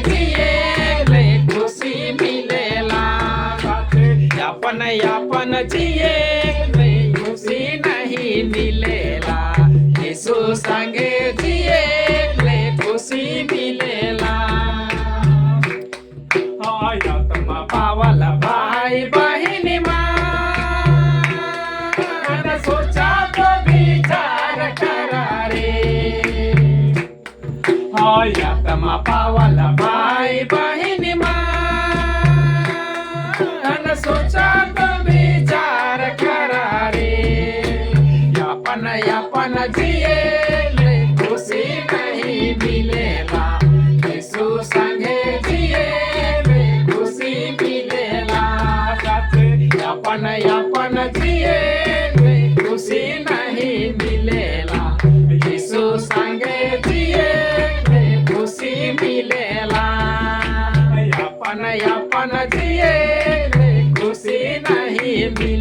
जिए ले खुशी मिलेला। यापन यापन जिए ले खुशी नहीं मिलेला। यीशु संगे जिए ले खुशी मिलेला। आत्मा पावल भाई बहिन मान सोचा तो विचार करा रे। आत्मा पावल भाई बहिन मान सोचा तो विचार करा रे। यापन यापन जिए ले खुशी नहीं मिलेला। यीशु संगे जिए ले खुशी मिलेला। यापन यापन जिए ले खुशी नहीं मिलेला। यीशु संगे जिए ले खुशी मिलेला। यापन यापन जिए ले खुशी नहीं मिलेला।